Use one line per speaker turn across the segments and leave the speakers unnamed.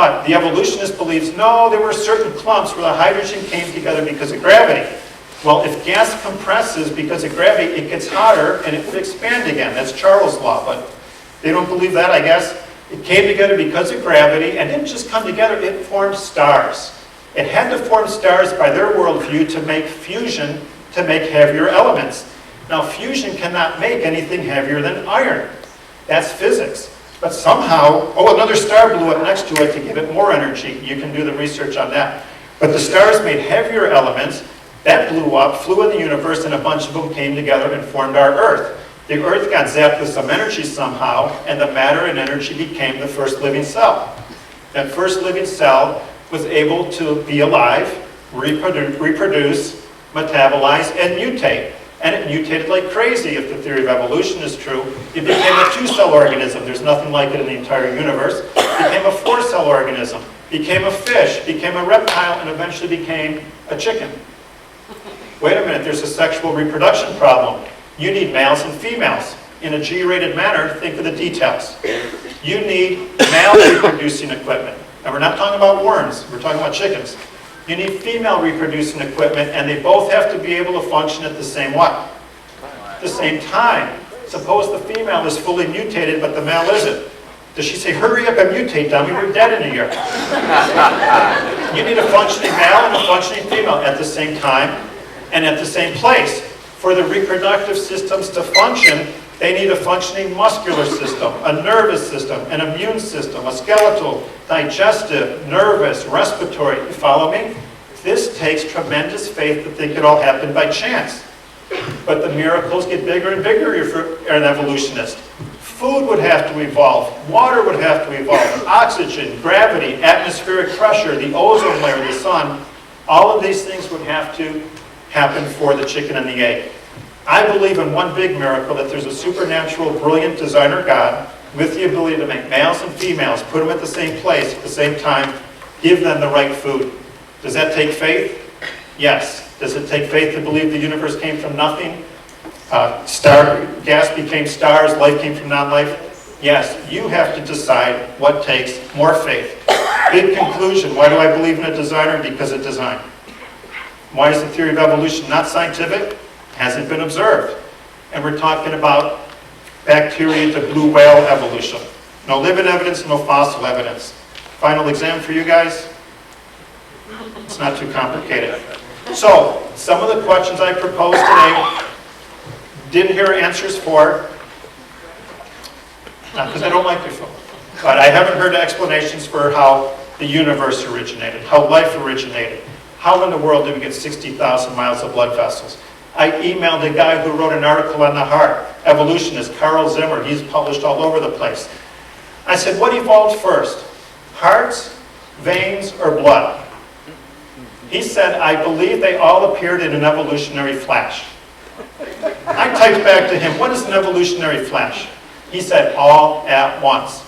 But the evolutionist believes, no, there were certain clumps where the hydrogen came together because of gravity. Well, if gas compresses because of gravity, it gets hotter and it would expand again. That's Charles' law, but they don't believe that, I guess. It came together because of gravity, and didn't just come together, it formed stars. It had to form stars by their worldview to make fusion, to make heavier elements. Now, fusion cannot make anything heavier than iron. That's physics. But somehow, another star blew up next to it to give it more energy. You can do the research on that. But the stars made heavier elements. That blew up, flew in the universe, and a bunch of them came together and formed our Earth. The Earth got zapped with some energy somehow, and the matter and energy became the first living cell. That first living cell was able to be alive, reproduce, metabolize, and mutate. And it mutated like crazy. If the theory of evolution is true, it became a 2-cell organism. There's nothing like it in the entire universe. It became a 4-cell organism, became a fish, became a reptile, and eventually became a chicken. Wait a minute, there's a sexual reproduction problem. You need males and females. In a G-rated manner, think of the details. You need male reproducing equipment. And we're not talking about worms, we're talking about chickens. You need female reproducing equipment, and they both have to be able to function at the same what? The same time. Suppose the female is fully mutated, but the male isn't. Does she say, hurry up and mutate, dummy, we're dead in a year? You need a functioning male and a functioning female at the same time and at the same place. For the reproductive systems to function, they need a functioning muscular system, a nervous system, an immune system, a skeletal, digestive, nervous, respiratory. You follow me? This takes tremendous faith to think it all happened by chance. But the miracles get bigger and bigger for an evolutionist. Food would have to evolve. Water would have to evolve. Oxygen, gravity, atmospheric pressure, the ozone layer, the sun. All of these things would have to happen for the chicken and the egg. I believe in one big miracle, that there's a supernatural, brilliant designer God with the ability to make males and females, put them at the same place at the same time, give them the right food. Does that take faith? Yes. Does it take faith to believe the universe came from nothing? Gas became stars, life came from non-life? Yes. You have to decide what takes more faith. Big conclusion. Why do I believe in a designer? Because of design. Why is the theory of evolution not scientific? Hasn't been observed. And we're talking about bacteria to blue whale evolution. No living evidence, no fossil evidence. Final exam for you guys? It's not too complicated. So, some of the questions I proposed today, didn't hear answers for, not because I don't like your film, but I haven't heard explanations for how the universe originated, how life originated. How in the world did we get 60,000 miles of blood vessels? I emailed a guy who wrote an article on the heart, evolutionist, Carl Zimmer. He's published all over the place. I said, what evolved first? Hearts, veins, or blood? He said, I believe they all appeared in an evolutionary flash. I typed back to him, what is an evolutionary flash? He said, all at once.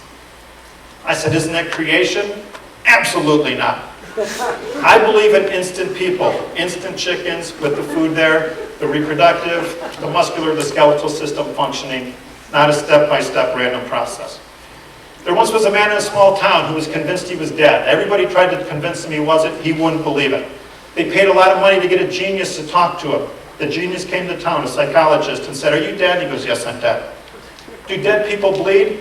I said, isn't that creation? Absolutely not. I believe in instant people, instant chickens with the food there, the reproductive, the muscular, the skeletal system functioning, not a step-by-step random process. There once was a man in a small town who was convinced he was dead. Everybody tried to convince him he wasn't. He wouldn't believe it. They paid a lot of money to get a genius to talk to him. The genius came to town, a psychologist, and said, are you dead? He goes, yes, I'm dead. Do dead people bleed?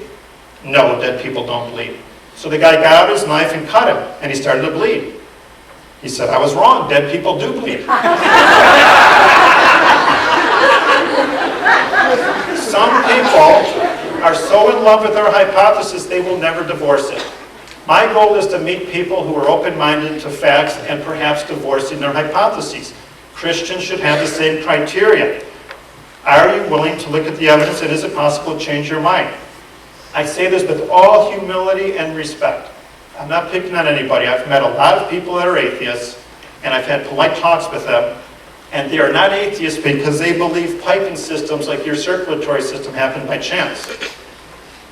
No, dead people don't bleed. So the guy got out his knife and cut him, and he started to bleed. He said, I was wrong, dead people do bleed. Some people are so in love with their hypothesis they will never divorce it. My goal is to meet people who are open-minded to facts and perhaps divorcing their hypotheses. Christians should have the same criteria. Are you willing to look at the evidence, and is it possible to change your mind? I say this with all humility and respect. I'm not picking on anybody. I've met a lot of people that are atheists, and I've had polite talks with them, and they are not atheists because they believe piping systems like your circulatory system happen by chance.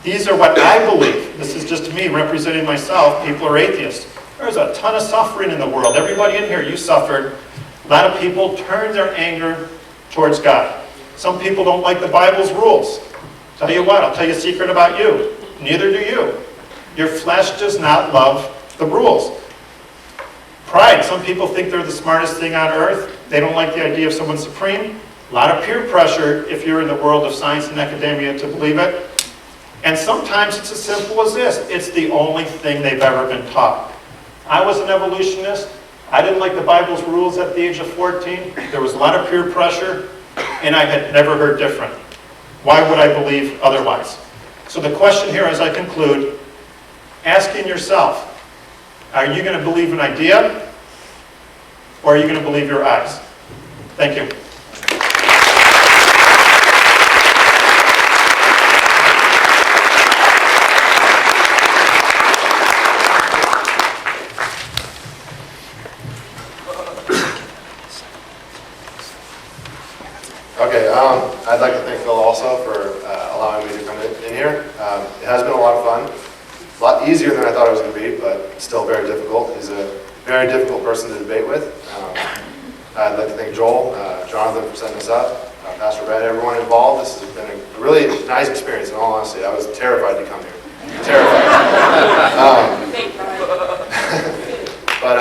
These are what I believe. This is just me representing myself. People are atheists. There's a ton of suffering in the world. Everybody in here, you suffered. A lot of people turn their anger towards God. Some people don't like the Bible's rules. Tell you what, I'll tell you a secret about you. Neither do you. Your flesh does not love the rules. Pride. Some people think they're the smartest thing on earth. They don't like the idea of someone supreme. A lot of peer pressure if you're in the world of science and academia to believe it. And sometimes it's as simple as this. It's the only thing they've ever been taught. I was an evolutionist. I didn't like the Bible's rules at the age of 14. There was a lot of peer pressure, and I had never heard different. Why would I believe otherwise? So the question here as I conclude, asking yourself, are you going to believe an idea, or are you going to believe your eyes? Thank you.
Okay, I'd like to thank Phil also for allowing me to come in here. It has been a lot of fun. A lot easier than I thought it was going to be, but still very difficult. He's a very difficult person to debate with. I'd like to thank Joel, Jonathan for setting us up, Pastor Brad, everyone involved. This has been a really nice experience, in all honesty. I was terrified to come here. Terrified. But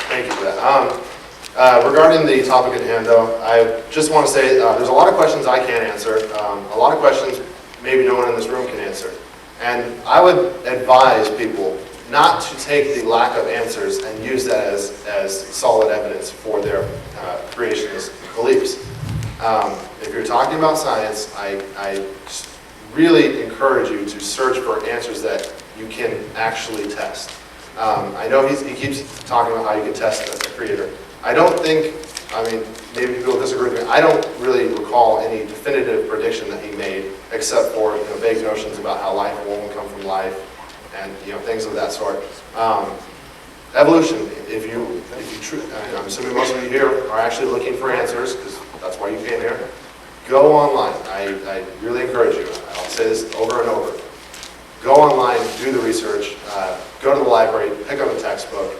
thank you for that. Regarding the topic at hand, though, I just want to say there's a lot of questions I can't answer. A lot of questions maybe no one in this room can answer. And I would advise people not to take the lack of answers and use that as solid evidence for their creationist beliefs. If you're talking about science, I really encourage you to search for answers that you can actually test. I know he keeps talking about how you can test a creator. I don't think, maybe people disagree with me, I don't really recall any definitive prediction that he made, except for vague notions about how life will only come from life, and things of that sort. Evolution. I'm assuming most of you here are actually looking for answers, because that's why you came here. Go online. I really encourage you. I'll say this over and over. Go online, do the research, go to the library, pick up a textbook.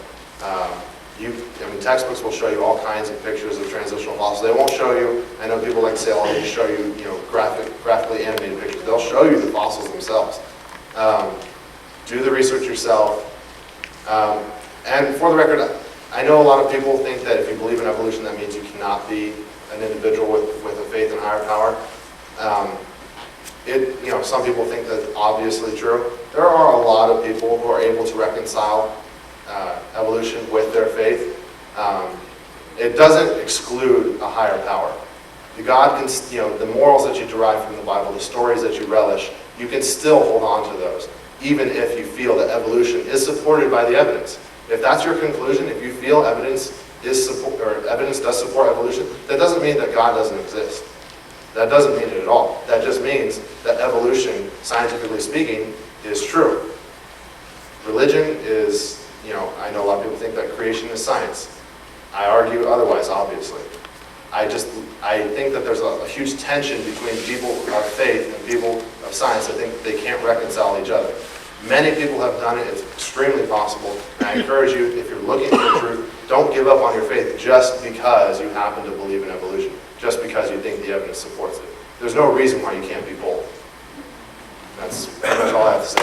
Textbooks will show you all kinds of pictures of transitional fossils. They won't show you, I know people like to say, oh, they show you, graphically animated pictures. They'll show you the fossils themselves. Do the research yourself. And for the record, I know a lot of people think that if you believe in evolution, that means you cannot be an individual with a faith in higher power. Some people think that's obviously true. There are a lot of people who are able to reconcile evolution with their faith. It doesn't exclude a higher power. God can, the morals that you derive from the Bible, the stories that you relish, you can still hold on to those, even if you feel that evolution is supported by the evidence. If that's your conclusion, if you feel evidence does support evolution, that doesn't mean that God doesn't exist. That doesn't mean it at all. That just means that evolution, scientifically speaking, is true. Religion is, I know a lot of people think that creation is science. I argue otherwise, obviously. I think that there's a huge tension between people of faith and people of science. I think they can't reconcile each other. Many people have done it. It's extremely possible. And I encourage you, if you're looking for the truth, don't give up on your faith just because you happen to believe in evolution, just because you think the evidence supports it. There's no reason why you can't be bold. That's pretty much all I have to say.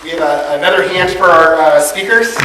We have another hand for our speakers.